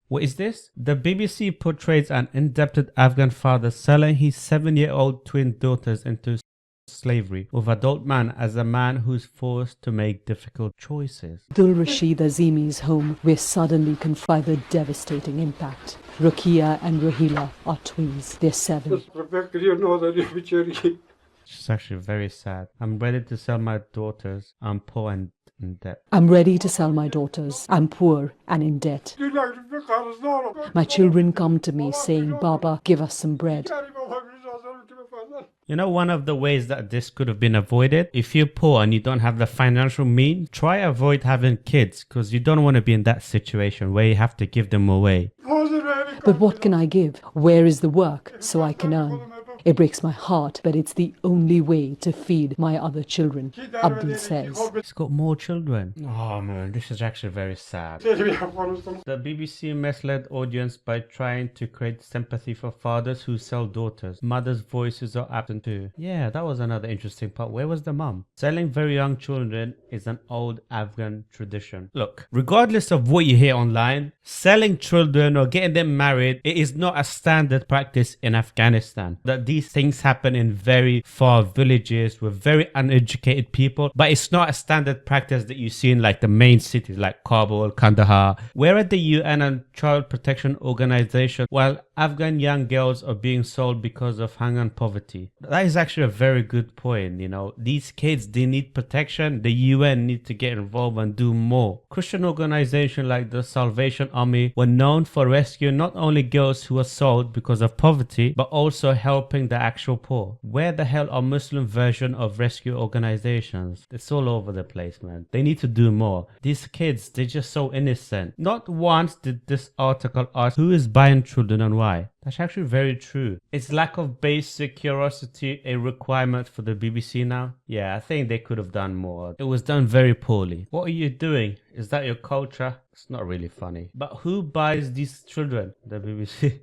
What is this? The BBC portrays an indebted Afghan father selling his 7-year-old twin daughters into slavery, with adult man as a man who's forced to make difficult choices. Abdul Rashid Azimi's home, we're suddenly confronted by the devastating impact. Rukia and Rahila are twins. They're 7. It's actually very sad. I'm ready to sell my daughters. I'm poor and in debt. I'm ready to sell my daughters. I'm poor and in debt. My children come to me saying, Baba, give us some bread. You know, one of the ways that this could have been avoided, if you're poor and you don't have the financial means, try avoid having kids, because you don't want to be in that situation where you have to give them away. But what can I give? Where is the work so I can earn? It breaks my heart, but it's the only way to feed my other children, Abdul says. He's got more children. Oh man, this is actually very sad. The BBC misled audience by trying to create sympathy for fathers who sell daughters. Mothers' voices are absent too. Yeah, that was another interesting part. Where was the mum? Selling very young children is an old Afghan tradition. Look, regardless of what you hear online, selling children or getting them married, it is not a standard practice in Afghanistan. That these things happen in very far villages with very uneducated people, but it's not a standard practice that you see in like the main cities like Kabul, Kandahar. We're at the UN and Child Protection Organization while Afghan young girls are being sold because of hunger and poverty. That is actually a very good point. You know, these kids, they need protection. The UN need to get involved and do more. Christian organizations like the Salvation Army were known for rescuing not only girls who were sold because of poverty, but also helping the actual poor. Where the hell are Muslim version of rescue organizations? It's all over the place, man. They need to do more. These kids, they're just so innocent. Not once did this article ask who is buying children and why. That's actually very true. Is lack of basic curiosity a requirement for the BBC now? Yeah, I think they could have done more. It was done very poorly. What are you doing? Is that your culture? It's not really funny. But who buys these children? The BBC.